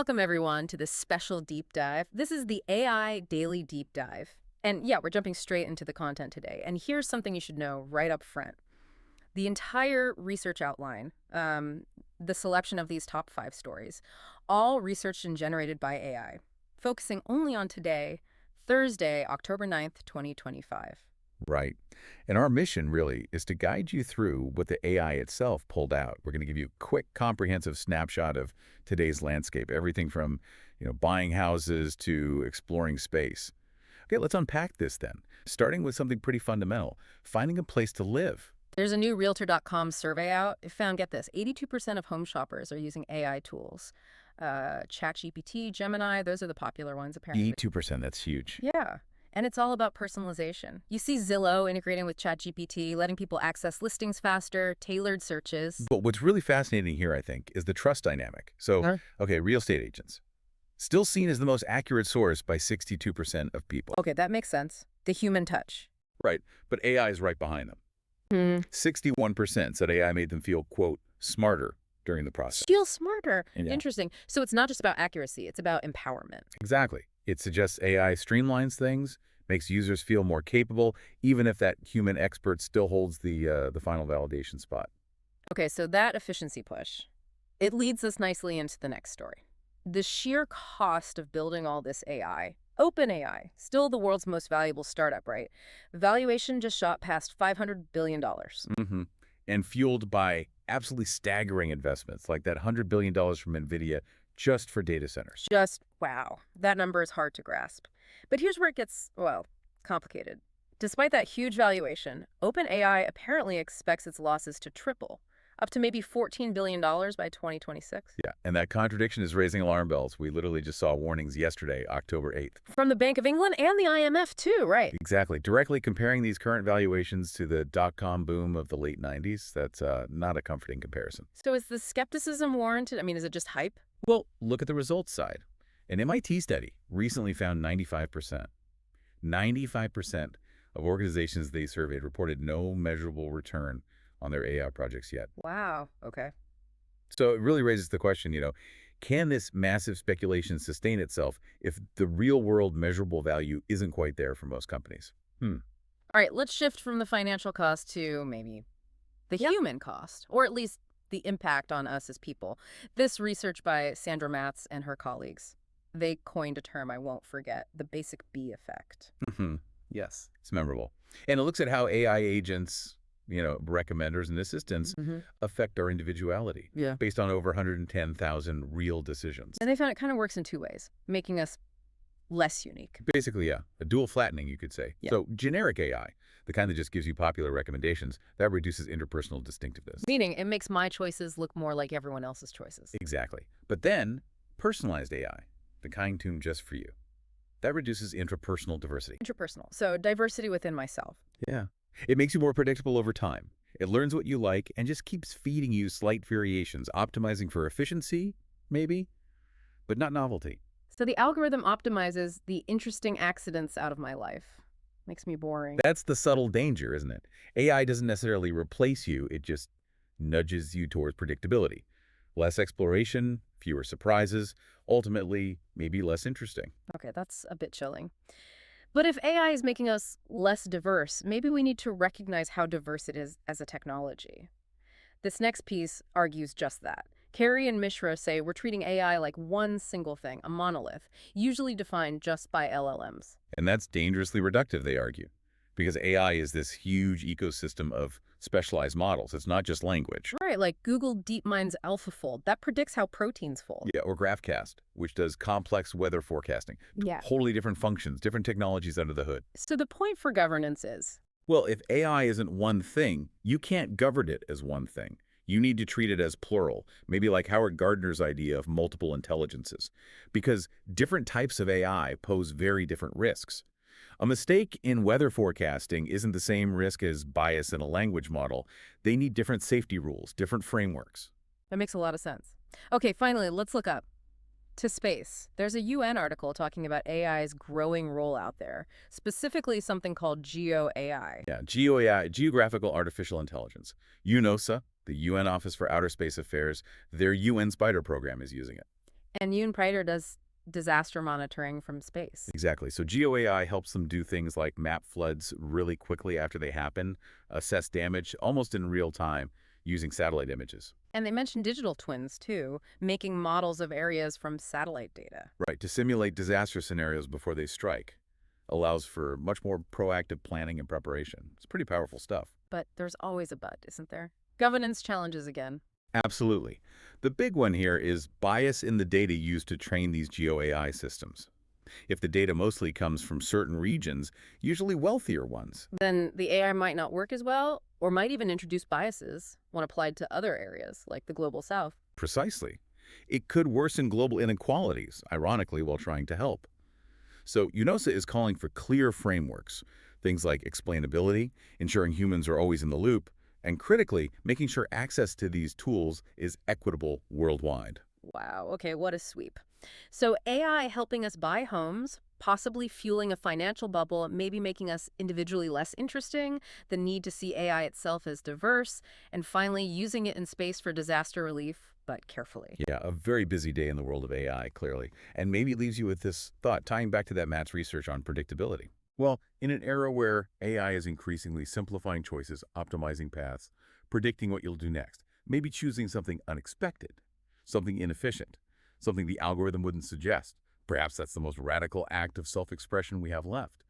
Welcome, everyone, to this special deep dive. This is the AI Daily Deep Dive. And yeah, we're jumping straight into the content today. And here's something you should know right up front. The entire research outline, the selection of these top 5 stories, all researched and generated by AI, focusing only on today, Thursday, October 9th, 2025. Right. And our mission really is to guide you through what the AI itself pulled out. We're going to give you a quick, comprehensive snapshot of today's landscape, everything from, buying houses to exploring space. Okay, let's unpack this then, starting with something pretty fundamental, finding a place to live. There's a new Realtor.com survey out. It found, get this, 82% of home shoppers are using AI tools. ChatGPT, Gemini, those are the popular ones, apparently. 82%, that's huge. Yeah. And it's all about personalization. You see Zillow integrating with ChatGPT, letting people access listings faster, tailored searches. But what's really fascinating here, I think, is the trust dynamic. So, okay, real estate agents, still seen as the most accurate source by 62% of people. Okay, that makes sense. The human touch. Right, but AI is right behind them. 61% said AI made them feel, quote, smarter during the process. Feel smarter. Yeah. Interesting. So it's not just about accuracy, it's about empowerment. Exactly. It suggests AI streamlines things, makes users feel more capable, even if that human expert still holds the final validation spot. Okay, so that efficiency push, it leads us nicely into the next story. The sheer cost of building all this AI. OpenAI, still the world's most valuable startup, right? Valuation just shot past $500 billion. And fueled by absolutely staggering investments, like that $100 billion from Nvidia just for data centers. Just, wow. That number is hard to grasp. But here's where it gets, well, complicated. Despite that huge valuation, OpenAI apparently expects its losses to triple, up to maybe $14 billion by 2026. Yeah, and that contradiction is raising alarm bells. We literally just saw warnings yesterday, October 8th. From the Bank of England and the IMF too, right? Exactly. Directly comparing these current valuations to the dot-com boom of the late 90s, that's not a comforting comparison. So is the skepticism warranted? I mean, is it just hype? Well, look at the results side. An MIT study recently found 95% of organizations they surveyed reported no measurable return on their AI projects yet. Wow. Okay. So it really raises the question, can this massive speculation sustain itself if the real-world measurable value isn't quite there for most companies? All right, let's shift from the financial cost to maybe the human cost, or at least the impact on us as people. This research by Sandra Matz and her colleagues, they coined a term I won't forget, the basic B effect. Yes, it's memorable. And it looks at how AI agents, recommenders and assistants affect our individuality based on over 110,000 real decisions. And they found it kind of works in 2 ways, making us less unique. Basically, yeah, a dual flattening, you could say. Yeah. So generic AI, the kind that just gives you popular recommendations, that reduces interpersonal distinctiveness. Meaning it makes my choices look more like everyone else's choices. Exactly. But then personalized AI, the kind tuned just for you, that reduces intrapersonal diversity. Interpersonal. So diversity within myself. Yeah. It makes you more predictable over time. It learns what you like and just keeps feeding you slight variations, optimizing for efficiency, maybe, but not novelty. So the algorithm optimizes the interesting accidents out of my life. Makes me boring. That's the subtle danger, isn't it? AI doesn't necessarily replace you. It just nudges you towards predictability. Less exploration, fewer surprises, ultimately maybe less interesting. Okay, that's a bit chilling. But if AI is making us less diverse, maybe we need to recognize how diverse it is as a technology. This next piece argues just that. Carey and Mishra say we're treating AI like one single thing, a monolith, usually defined just by LLMs. And that's dangerously reductive, they argue, because AI is this huge ecosystem of specialized models. It's not just language. Right, like Google DeepMind's AlphaFold, that predicts how proteins fold. Yeah, or GraphCast, which does complex weather forecasting. Yeah. Totally different functions, different technologies under the hood. So the point for governance is? Well, if AI isn't one thing, you can't govern it as one thing. You need to treat it as plural, maybe like Howard Gardner's idea of multiple intelligences, because different types of AI pose very different risks. A mistake in weather forecasting isn't the same risk as bias in a language model. They need different safety rules, different frameworks. That makes a lot of sense. Okay, finally, let's look up to space. There's a UN article talking about AI's growing role out there, specifically something called GeoAI. Yeah, GeoAI, Geographical Artificial Intelligence. UNOSA, the UN Office for Outer Space Affairs, their UN Spider program is using it. And Yoon Prater does disaster monitoring from space. Exactly. So GeoAI helps them do things like map floods really quickly after they happen, assess damage almost in real time using satellite images. And they mentioned digital twins, too, making models of areas from satellite data. Right, to simulate disaster scenarios before they strike. Allows for much more proactive planning and preparation. It's pretty powerful stuff. But there's always a but, isn't there? Governance challenges again. Absolutely. The big one here is bias in the data used to train these GeoAI systems. If the data mostly comes from certain regions, usually wealthier ones. Then the AI might not work as well, or might even introduce biases when applied to other areas, like the global south. Precisely. It could worsen global inequalities, ironically, while trying to help. So UNOSA is calling for clear frameworks, things like explainability, ensuring humans are always in the loop, and critically, making sure access to these tools is equitable worldwide. Wow, okay, what a sweep. So AI helping us buy homes, possibly fueling a financial bubble, maybe making us individually less interesting, the need to see AI itself as diverse, and finally using it in space for disaster relief, but carefully. Yeah, a very busy day in the world of AI, clearly. And maybe it leaves you with this thought, tying back to that Matt's research on predictability. Well, in an era where AI is increasingly simplifying choices, optimizing paths, predicting what you'll do next, maybe choosing something unexpected, something inefficient, something the algorithm wouldn't suggest. Perhaps that's the most radical act of self-expression we have left.